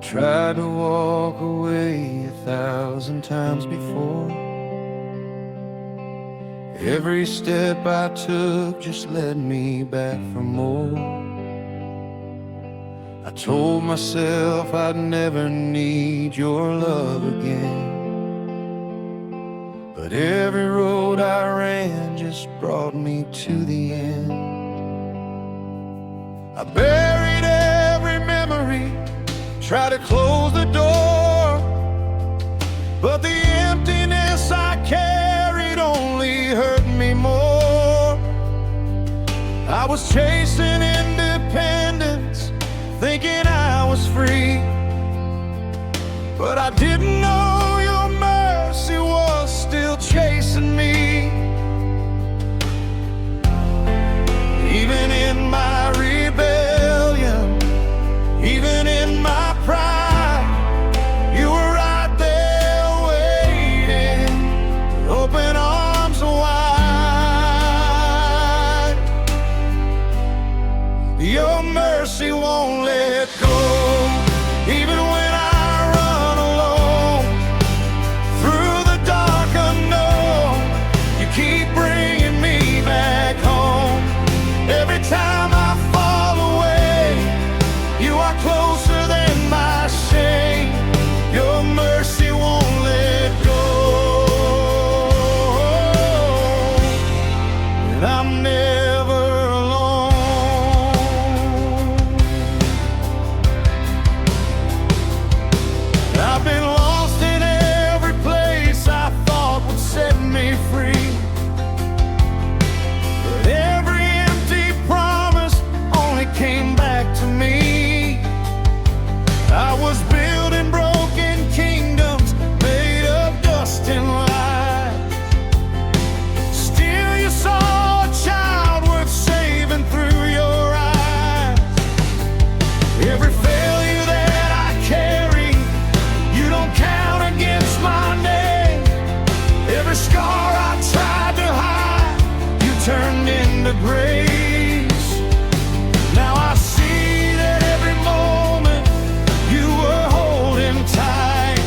Tried to walk away 1,000 times before. Every step I took just led me back for more. I told myself I'd never need your love again, but every road I ran just brought me to the end. I buried every memory, try to close the door, but the emptiness I carried only hurt me more. I was chasing independence, thinking I was free, but I didn't know your mercy was still chasing me. Even in my rebellion, even in my pride, you were right there waiting, open arms wide. Your mercy won't let go, even when I run alone through the dark unknown. You keep bringing me back home. Every time I fall away, you are closer than my shame. Your mercy won't let go, and I'm never alone. I've been lost in every place I thought would set me free, but every empty promise only came back to me. I was building broken kingdoms made of dust and lies. Still you saw a child worth saving through your eyes. Every failure that I carry, you don't count against my name. Every scar I tried to hide, you turned into grace. Now I see that every moment you were holding tight.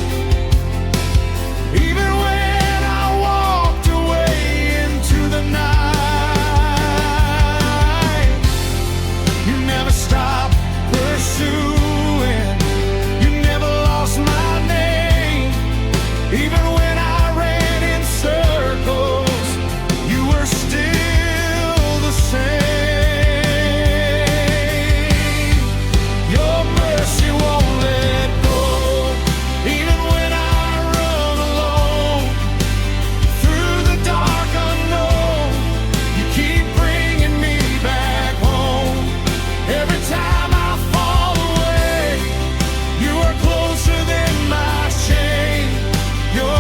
Even when I walked away into the night, you never stopped pursuing, you never lost my name. Even when I ran in circles, you were still the same. Your mercy won't let go, even when I run alone through the dark unknown. You keep bringing me back home. Every time I fall away, you are closer than my shame. Your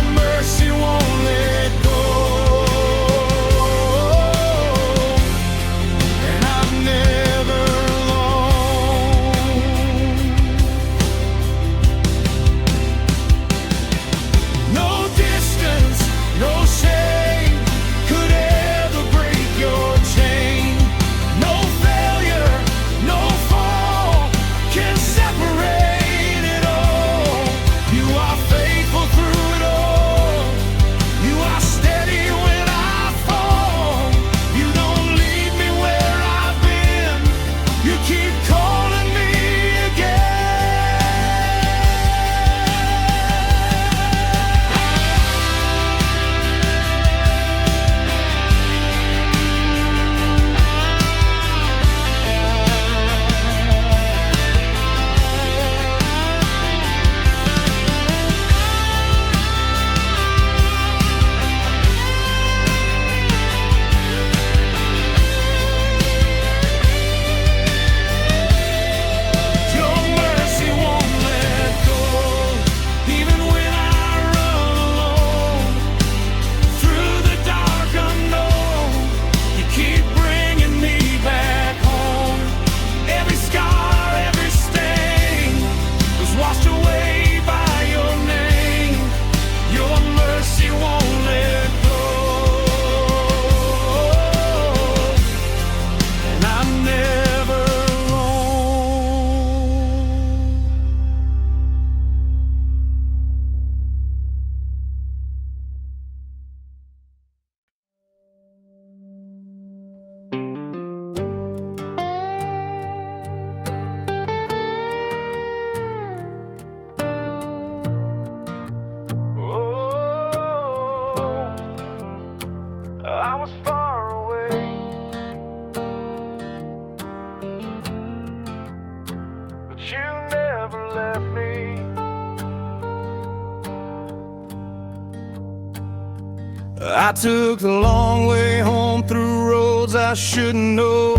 I took the long way home through roads I shouldn't know,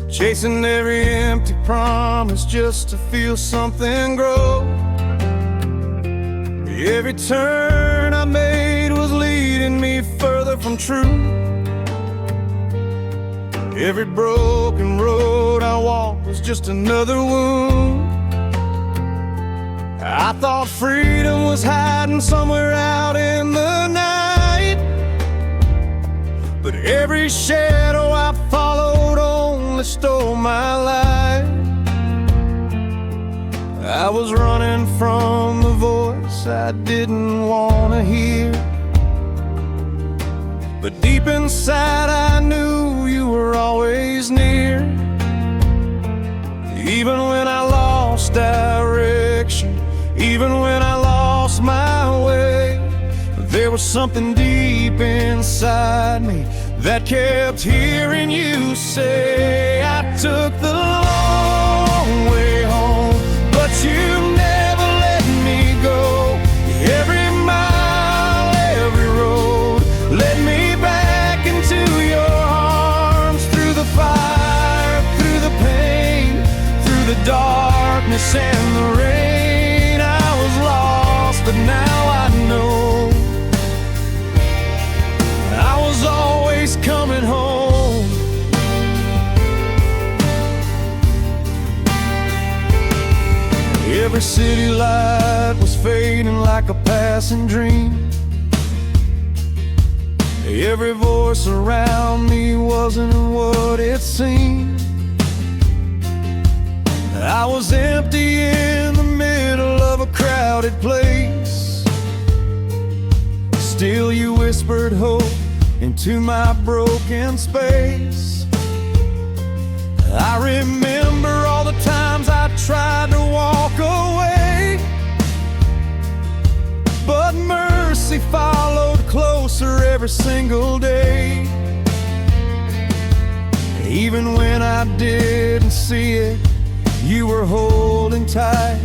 chasing every empty promise just to feel something grow. Every turn I made was leading me further from truth. Every broken road I walked was just another wound. I thought freedom was hiding somewhere out in the night, but every shadow I followed only stole my life. I was running from the voice I didn't want to hear, but deep inside I knew you were always near. Even when I lost direction, even when I lost my way, there was something deep inside me that kept hearing you say, I took the long way home, but you never let me go. Every mile, every road led me back into your arms, through the fire, through the pain, through the darkness and the rain. But now I know I was always coming home. Every city light was fading like a passing dream. Every voice around me wasn't what it seemed. I was empty in the middle of a crowded place. Still you whispered hope into my broken space. I remember all the times I tried to walk away, but mercy followed closer every single day. Even when I didn't see it, you were holding tight,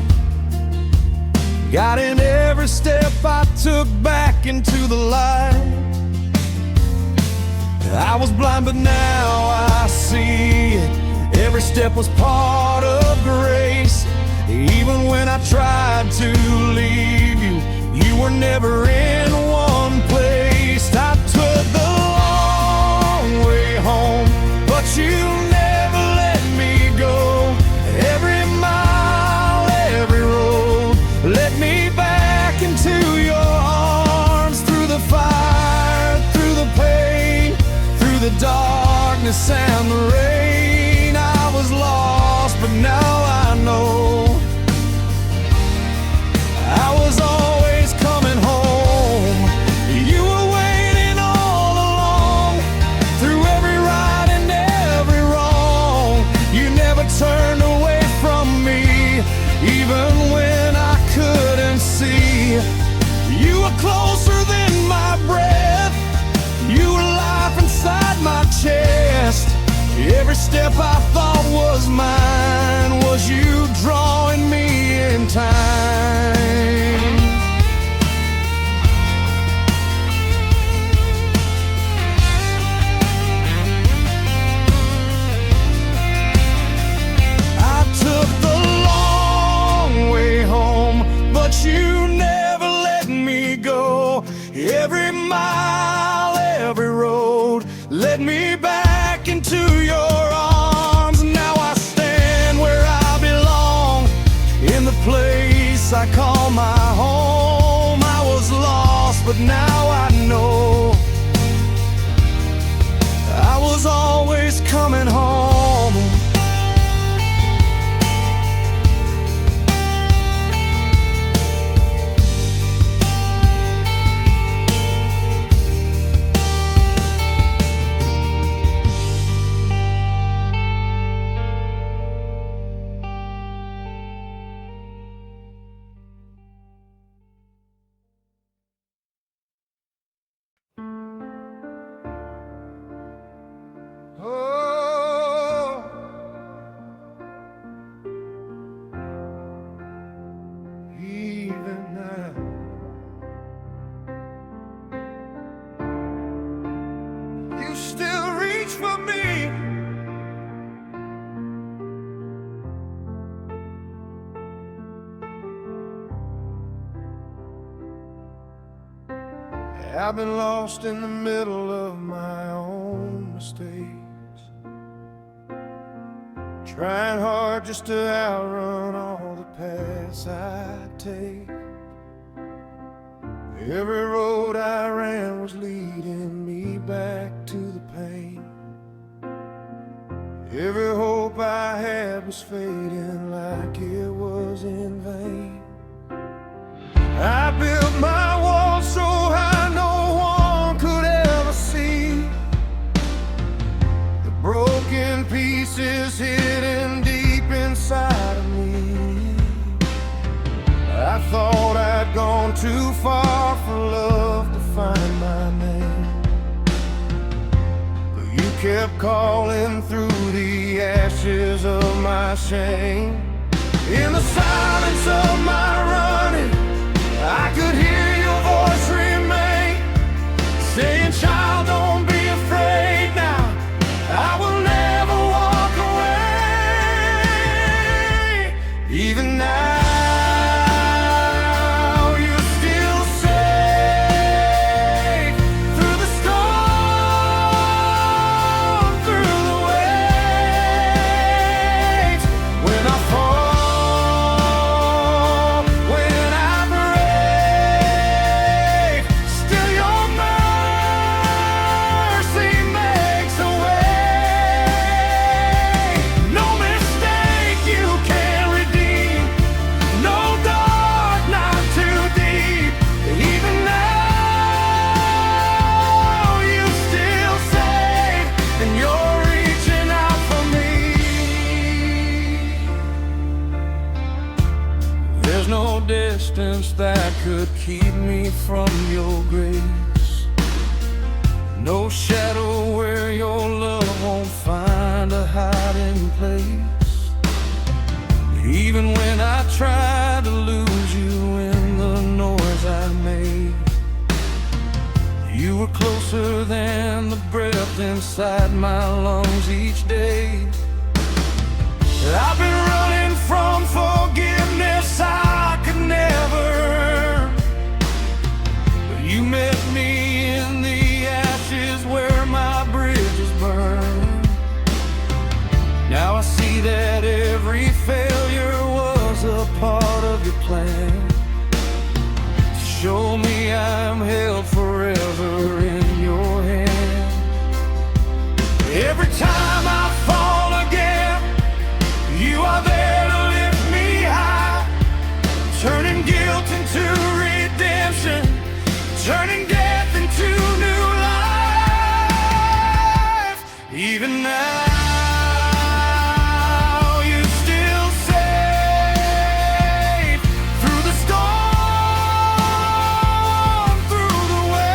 guiding every step I took back into the light. I was blind, but now I see it. Every step was part of grace. Even when I tried to leave you, you were never in one place. I took the long way home, but you never let me go. Every mile, every road led me back into your arms, through the fire, through the pain, through the darkness and the rain. I was lost, but now I know I was always coming home. You were waiting all along, through every right and every wrong. You never turned away from me, even when I couldn't see. You were closer than my breath, you were life inside my chest. Every step I thought was mine was you drawing me in time. I took the long way home, but you never let me go. Every mile, every road led me back into your arms. Now I stand where I belong, in the place I call my home. I was lost, but now I know I was always coming home. still reach for me. I've been lost in the middle of my own mistakes, trying hard just to outrun all the paths I take. Every road I ran was leading me back to the pain. Every hope I had was fading like it was in vain. I built my walls so high no one could ever see the broken pieces hidden deep inside of me. I thought I'd gone too far for love to find my name, but you kept calling through the ashes of my shame. In the silence of my running, I could hear your voice remain, saying, "Child, don't be afraid now. I will never walk away." Even now, no distance that could keep me from your grace, no shadow where your love won't find a hiding place. Even when I tried to lose you in the noise I made, you were closer than the breath inside my lungs each day. I've been running from forgiveness I could never earn, but you met me in the ashes where my bridges burn. Now I see that every failure was a part of your plan, to show me I'm held forever in your hand. Every time I fall again, you are there to lift me high, turning guilt into redemption, turning death into new life. Even now, you still safe through the storm, through the waves.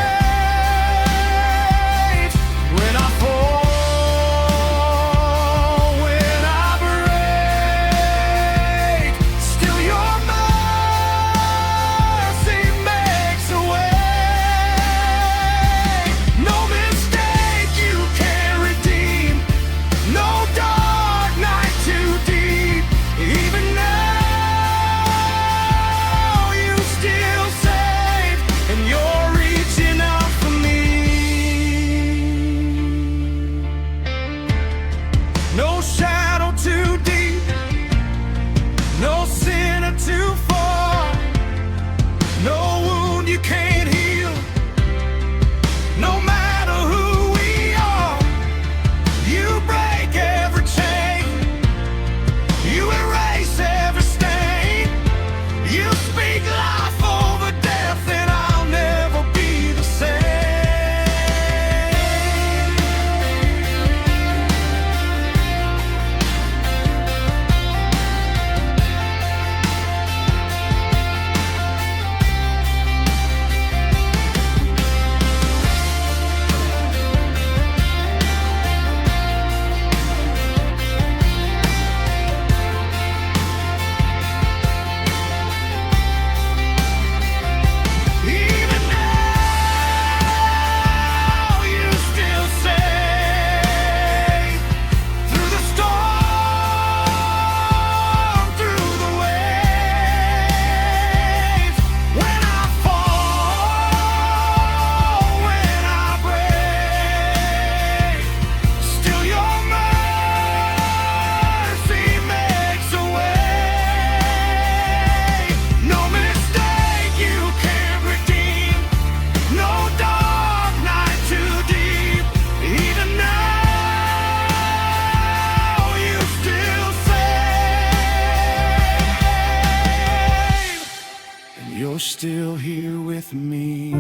here with me.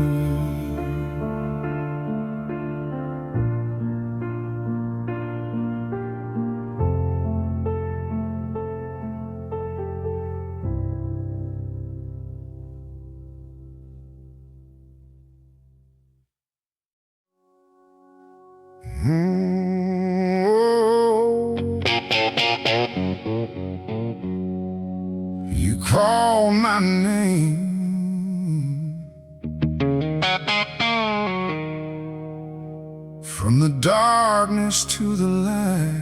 You call my name, from the darkness to the light.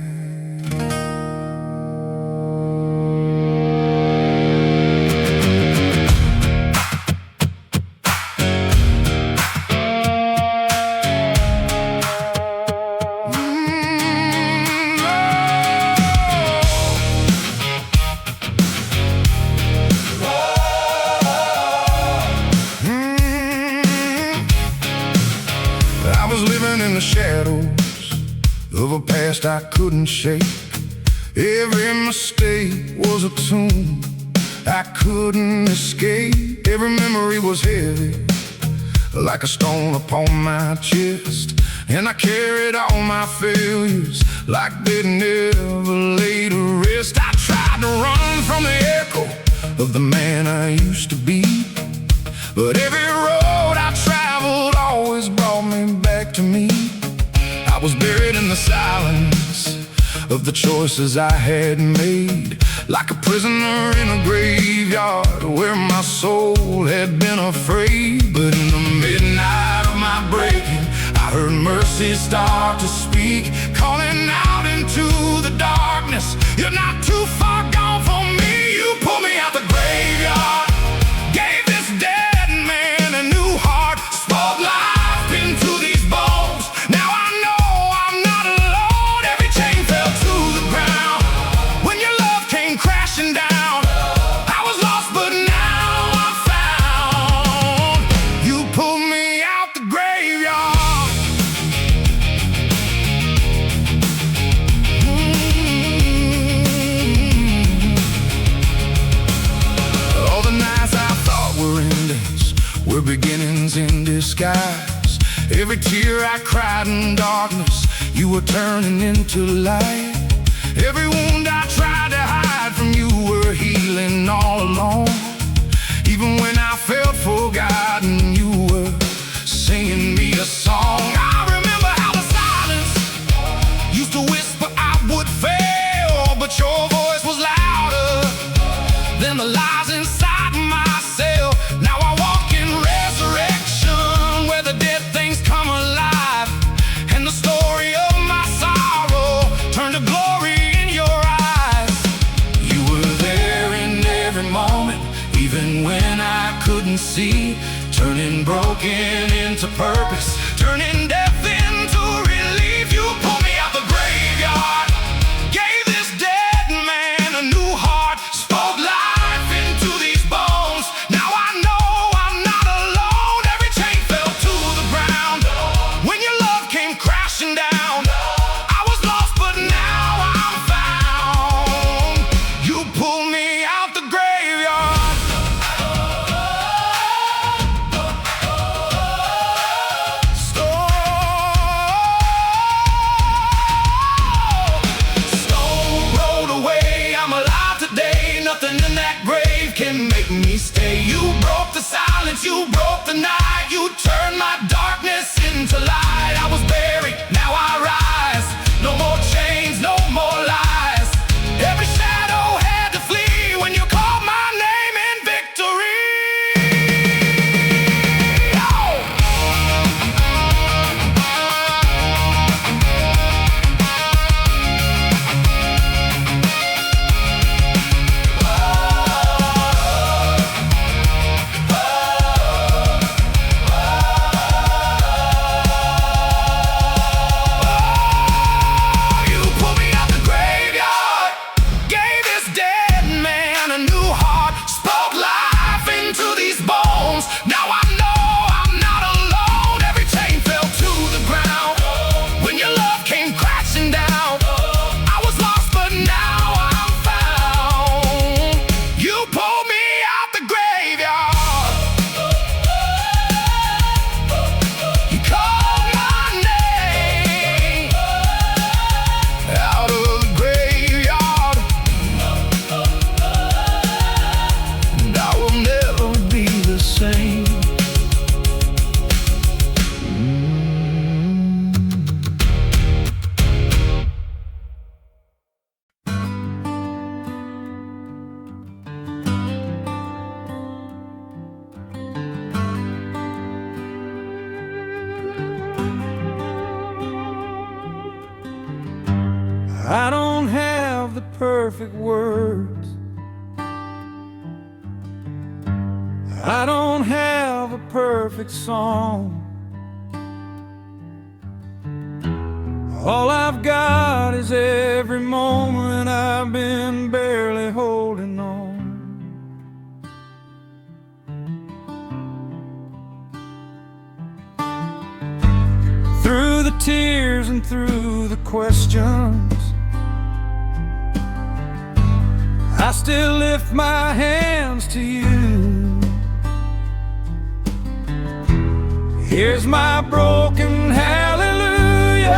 I was living in the shadows of a past I couldn't shake. Every mistake was a tune I couldn't escape. Every memory was heavy, like a stone upon my chest, and I carried all my failures like they'd never lay to rest. I tried to run from the echo of the man I used to be, but every road I traveled always brought me back to me. I was buried in the silence of the choices I had made, like a prisoner in a graveyard where my soul had been afraid. But in the midnight of my breaking, I heard mercy start to speak, calling out into the darkness, "You're not too far gone for me." You pulled me out the graveyard, gave this dead man a new heart, spoke life into these bones. Now I know I'm not alone. Every chain fell to the ground when your love came crashing down. I was lost, but now I'm found. You pulled me out the graveyard. All the nights I thought were endings were beginnings in disguise. Every tear I cried in darkness, you were turning into light. Every wound I tried to hide from you were healing all along. Even when I felt forgotten, you were singing me a song. I remember how the silence used to whisper I would fail, but your voice was louder than the lies inside myself. Now I walk in resurrection, where the dead things come alive, and the story of my sorrow turned to glory in your eyes. You were there in every moment, even when I couldn't see, turning broken into purpose, turning death into relief. You pulled me out the graveyard, gave this dead man a new heart, spoke life into these bones. Now I know I'm not alone. Every chain fell to the ground when your love came crashing down. I was lost, but now I'm found. You pulled me out the graveyard. Stone rolled away, I'm alive today. Nothing in that grave can make me stay. You broke the silence, you broke the night, you turned my darkness into light. I was buried, now I rise. No more chains, no more lies. Every shadow had to flee when you called my name in victory. Oh! I don't have the perfect words, I don't have a perfect song. All I've got is every moment I've been barely holding on. Through the tears and through the questions, I still lift my hands to you. Here's my broken hallelujah.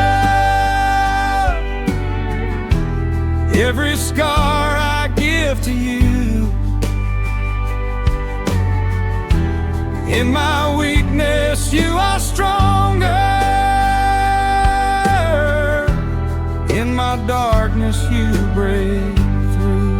Every scar I give to you. In my weakness you are stronger. In my darkness you break through.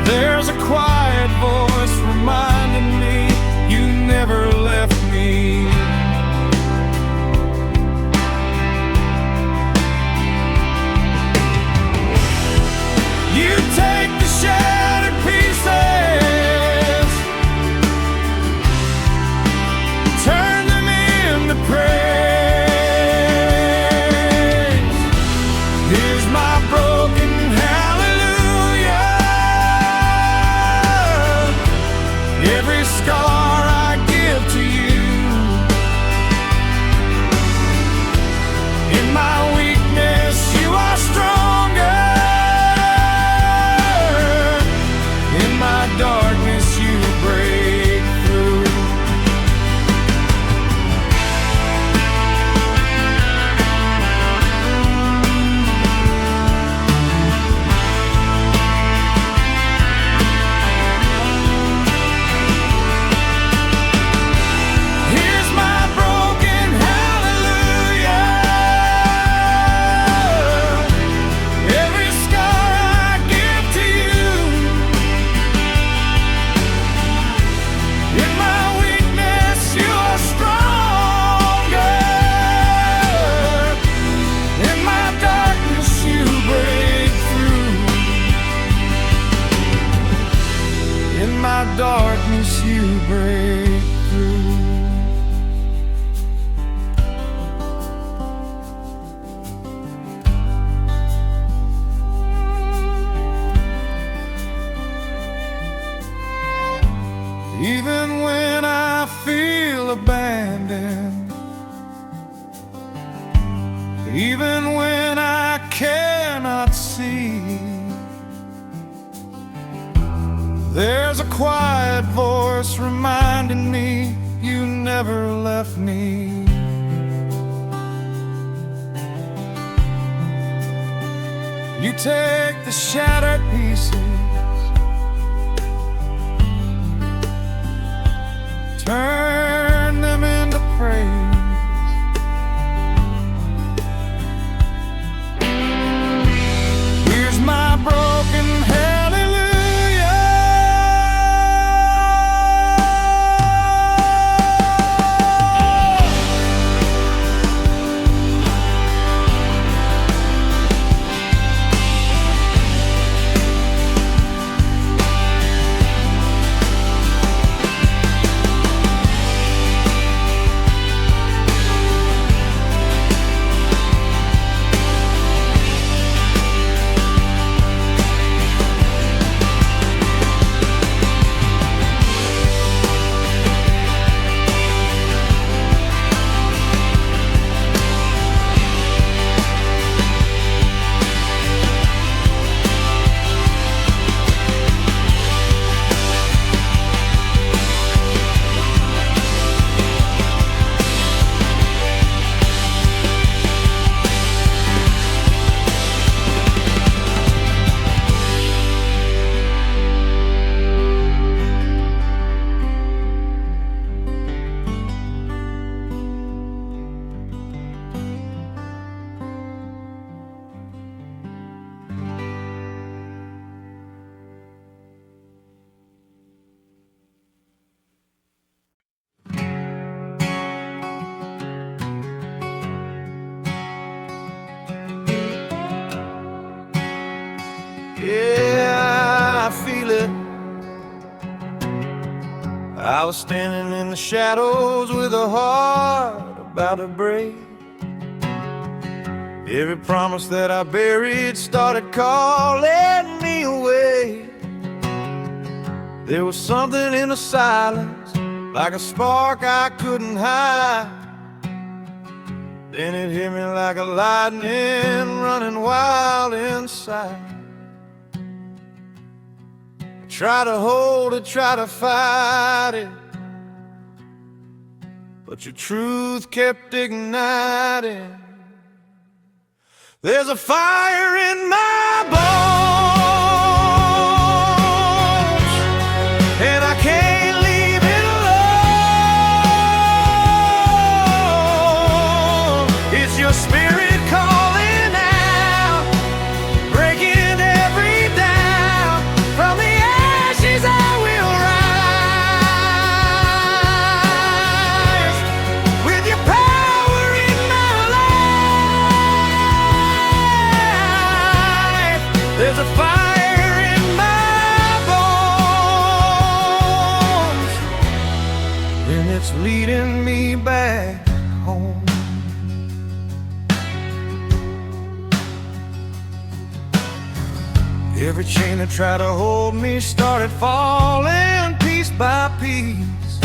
There's a quiet voice reminding me you never left me. You take the shattered pieces, turn them into praise. Here's my broken every scar I give to you. In my weakness you are stronger. In my darkness you break through. Darkness you break through. Even when I feel abandoned, even when I cannot see, there's a quiet voice reminding me you never left me. You take the shattered pieces, turn them into praise. Here's my broken Yeah, I feel it. I was standing in the shadows with a heart about to break. Every promise that I buried started calling me away. There was something in the silence, like a spark I couldn't hide. Then it hit me like a lightning running wild inside. Try to hold it, try to fight it, but your truth kept igniting. There's a fire in my bones, and I can't leave it alone. It's your spirit calling out, breaking every doubt. From the ashes I will rise, with your power in my life. There's a fire in my bones, and it's leading me back home. Every chain that tried to hold me started falling piece by piece.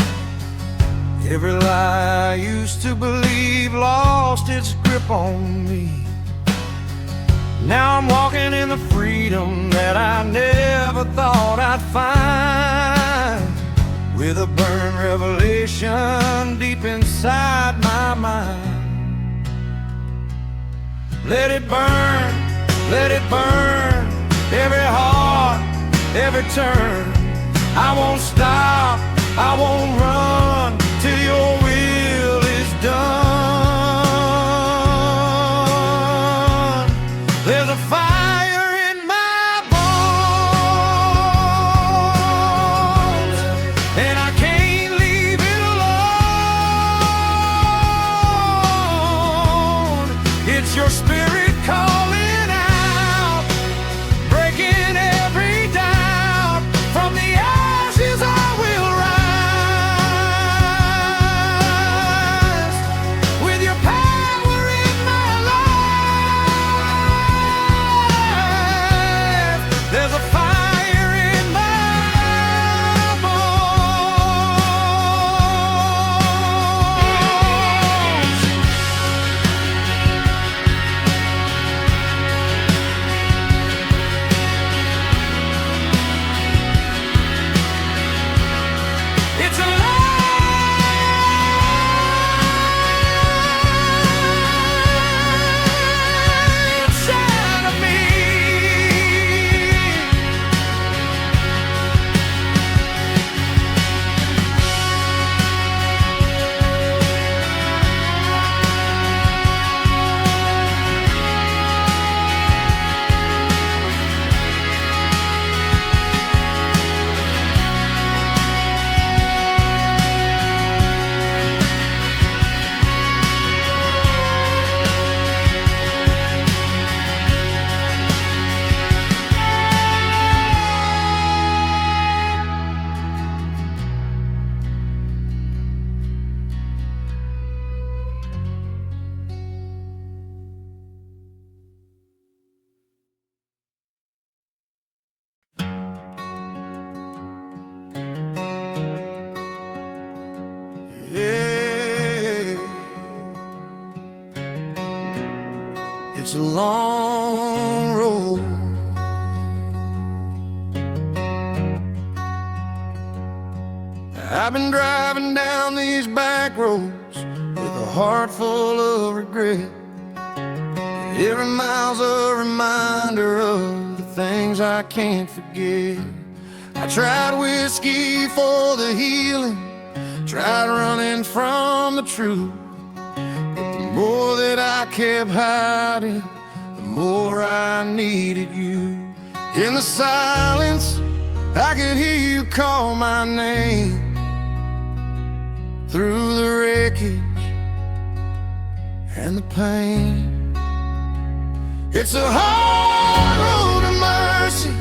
Every lie I used to believe lost its grip on me. Now I'm walking in the freedom that I never thought I'd find, with a burning revelation deep inside my mind. Let it burn, let it burn, every heart, every turn. I won't stop, I won't run till your will is done. There's a fire in my bones, and I can't leave it alone. It's your spirit calling out, breaking every doubt. From the ashes I will rise, with your power in my life. There's a fire in my bones. It's alive inside of me. Yeah. It's a long road. I've been driving down these back roads with a heart full of regret. Every mile's a reminder of the things I can't forget. I tried whiskey for the healing, tried running from the truth, but the more that I kept hiding, the more I needed you. In the silence, I could hear you call my name. Through the wreckage and the pain, it's a hard road to mercy,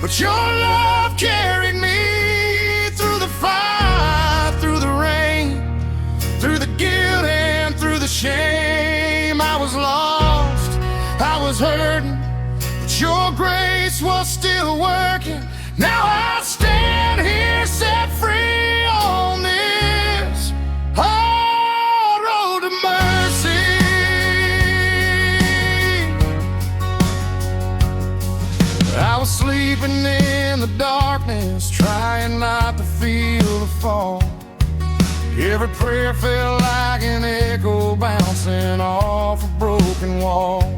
but your love carried me through the fire, through the rain, through the guilt and through the shame. I was lost, I was hurting, but your grace was still working. Now I stand here set free on this hard road to mercy. I was sleeping in the darkness, trying not to feel the fall. Every prayer felt like an echo bouncing off a broken wall.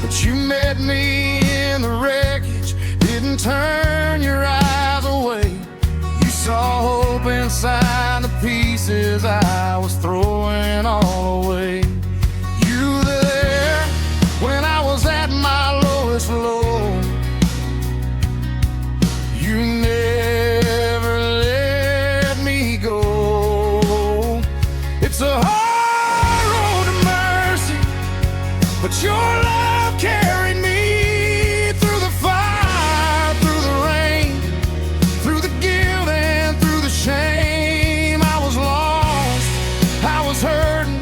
But you met me in the wreckage, didn't turn your eyes away. You saw hope inside the pieces I was throwing all away. You were there when I was at my lowest low. You never let me go. It's a hard road to mercy, but your love carried me through the fire, through the rain, through the guilt and through the shame. I was lost, I was hurting,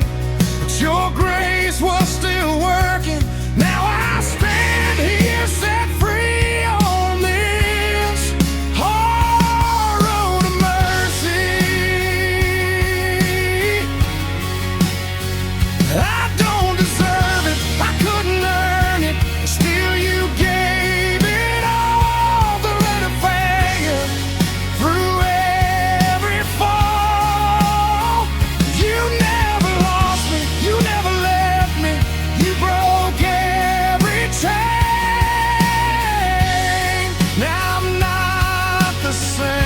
but your grace was still working. Now I stand here set free on this hard road to mercy. I don't deserve it, I couldn't earn it, still you gave it all. The red fire through every fall. You never lost me, you never left me, you broke every chain. Now I'm not the same.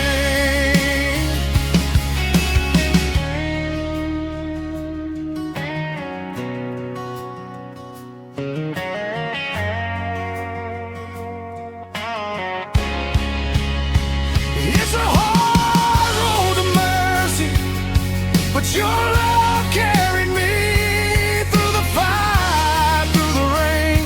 It's a hard road to mercy, but your love carried me through the fire, through the rain,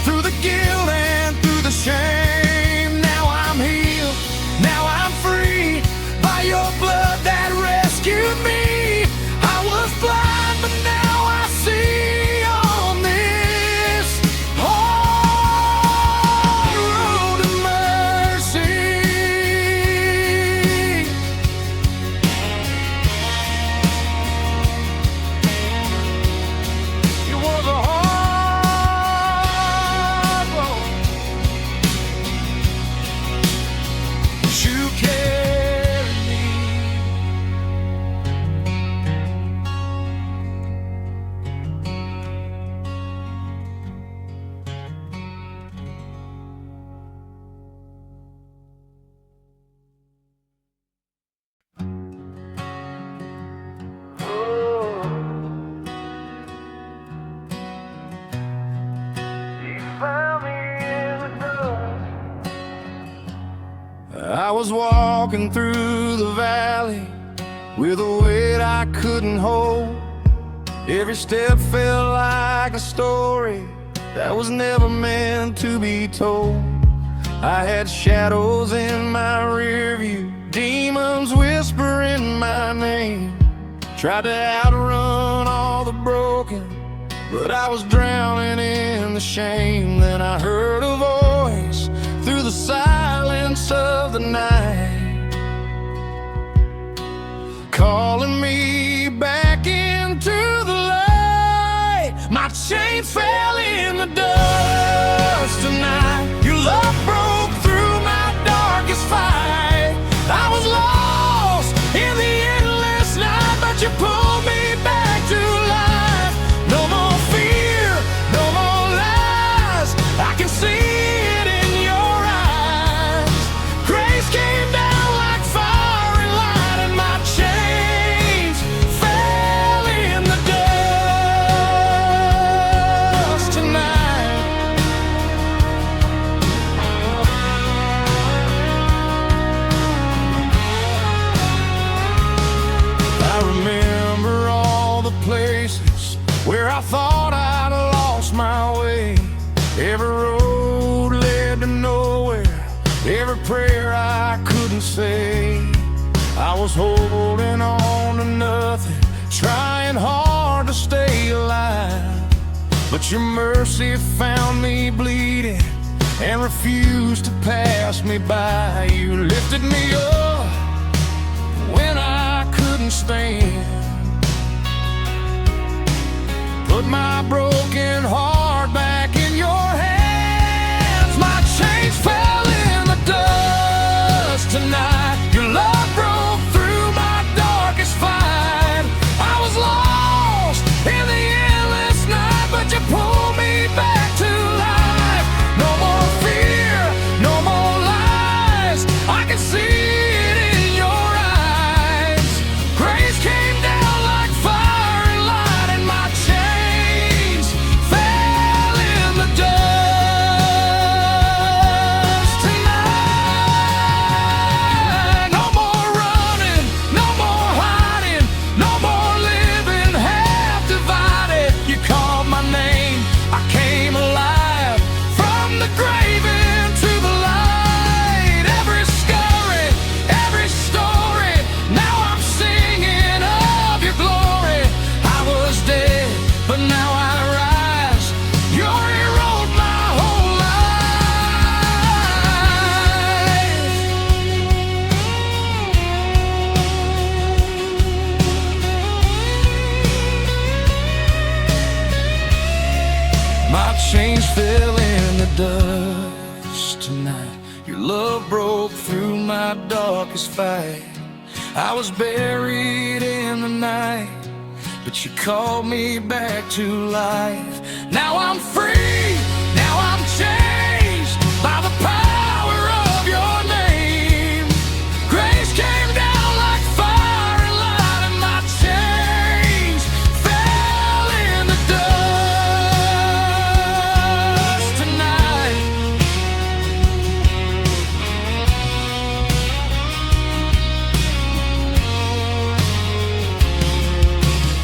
through the guilt and through the shame. Now I'm healed, now I'm free by your blood that rescued me. I was blind, but now I see on this hard road to mercy. It was a hard road, but you carried me. I was walking through the valley with a weight I couldn't hold. Every step felt like a story that was never meant to be told. I had shadows in my rear view, demons whispering my name. Tried to outrun all the broken, but I was drowning in the shame. Then I heard a voice through the silence of the night, calling me back into the light. My chains fell in the dust tonight. Your love broke through my darkest fight. I was lost in the endless night, but you pulled me back to life. No more fear, no more lies, I can see it in your eyes. Grace came down like fire and light, and my chains fell in the dust tonight. I remember all the places where I thought I'd lost my way. Every road led to nowhere, prayer I couldn't say. I was holding on to nothing, trying hard to stay alive. But your mercy found me bleeding and refused to pass me by. You lifted me up when I couldn't stand, put my broken heart back in your hands. My chains fell in the dust tonight. Your love broke through my darkest fight. I was lost in the endless night, but you pulled me back to life. No more fear, no more lies. I can see it in your eyes. Grace came down like fire and light, and my chains fell in the dust tonight. No more running, no more hiding, no more living half divided. You called my name, I came alive from the grave into the light. Every scurry, every story, now I'm singing of your glory. I was dead, but now I rise. Your hero my whole life. My chains fell in the dust tonight. Your love broke through my darkest fight. I was buried in the night, but you called me back to life. Now I'm free, now I'm changed by the power of your name. Grace came down like fire and light, and my chains fell in the dust tonight.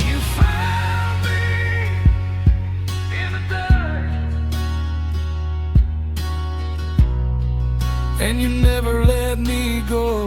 You found me in the dust, and you never let me go.